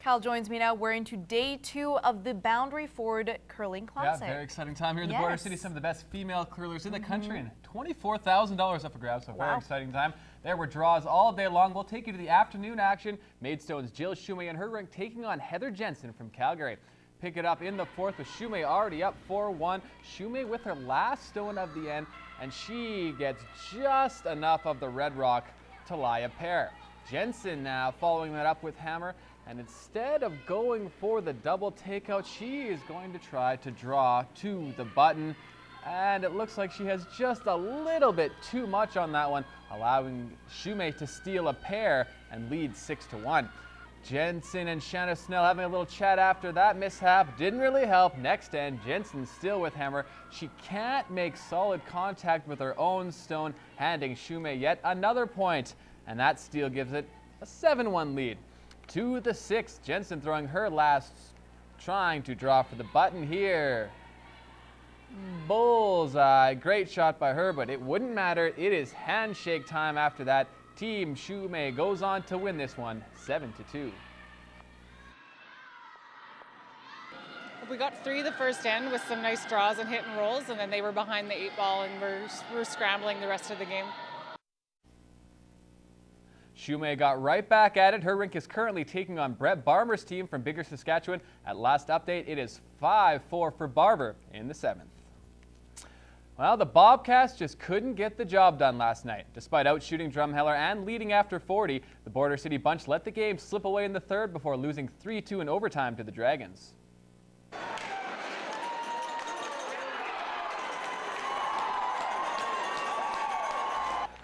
Kyle joins me now. We're into day 2 of the Boundary Ford Curling Classic. Yeah, very exciting time here in the Border City. Some of the best female curlers in the country, and $24,000 up for grabs, so very exciting time. There were draws all day long. We'll take you to the afternoon action. Maidstone's Jill Shumay and her rink taking on Heather Jensen from Calgary. Pick it up in the 4th with Shumay already up 4-1. Shumay with her last stone of the end, and she gets just enough of the red rock to lie a pair. Jensen now following that up with hammer, and instead of going for the double takeout, she is going to try to draw to the button, and it looks like she has just a little bit too much on that one, allowing Shumay to steal a pair and lead 6-1. Jensen and Shanna Snell having a little chat after that mishap. Didn't really help. Next end, Jensen still with hammer. She can't make solid contact with her own stone, handing Shumay yet another point. And that steal gives it a 7-1 lead. To the 6th, Jensen throwing her last, trying to draw for the button here. Bullseye. Great shot by her, but it wouldn't matter. It is handshake time after that. Team Shumay goes on to win this one 7-2. We got 3 the first end with some nice draws and hit and rolls, and then they were behind the 8 ball and we're scrambling the rest of the game. Shumay got right back at it. Her rink is currently taking on Brett Barber's team from Bigger, Saskatchewan. At last update, it is 5-4 for Barber in the 7th. Well, the Bobcast just couldn't get the job done last night. Despite outshooting Drumheller and leading after 40, the Border City bunch let the game slip away in the 3rd before losing 3-2 in overtime to the Dragons.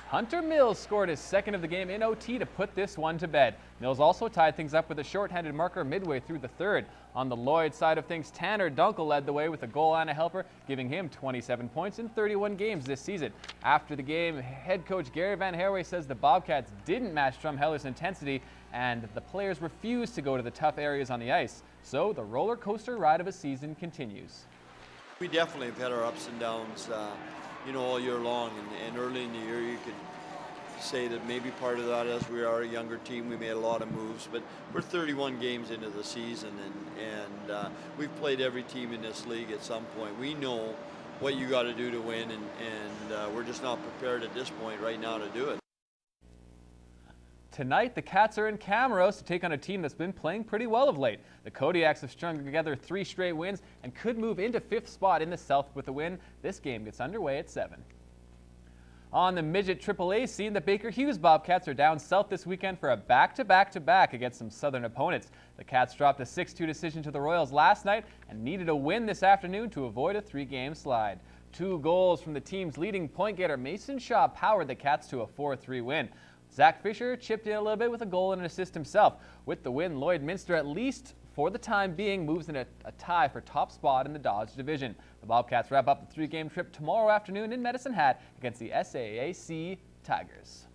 Hunter Mills scored his 2nd of the game in OT to put this one to bed. Mills also tied things up with a shorthanded marker midway through the 3rd. On the Lloyd side of things, Tanner Dunkel led the way with a goal and a helper, giving him 27 points in 31 games this season. After the game, head coach Garry VanHereweghe says the Bobcats didn't match Drumheller's intensity and the players refused to go to the tough areas on the ice. So the roller coaster ride of a season continues. We definitely have had our ups and downs, all year long, and early in the year you could say that maybe part of that is we are a younger team, we made a lot of moves, but we're 31 games into the season, and we've played every team in this league at some point. We know what you got to do to win, and we're just not prepared at this point right now to do it. Tonight, the Cats are in Camrose to take on a team that's been playing pretty well of late. The Kodiaks have strung together 3 straight wins and could move into 5th spot in the South with a win. This game gets underway at 7. On the midget AAA scene, the Baker Hughes Bobcats are down south this weekend for a back-to-back-to-back against some southern opponents. The Cats dropped a 6-2 decision to the Royals last night and needed a win this afternoon to avoid a 3-game slide. 2 goals from the team's leading point getter Mason Shaw powered the Cats to a 4-3 win. Zach Fisher chipped in a little bit with a goal and an assist himself. With the win, Lloydminster, at least for the time being, moves in a tie for top spot in the Dodge division. The Bobcats wrap up the 3-game trip tomorrow afternoon in Medicine Hat against the SAAC Tigers.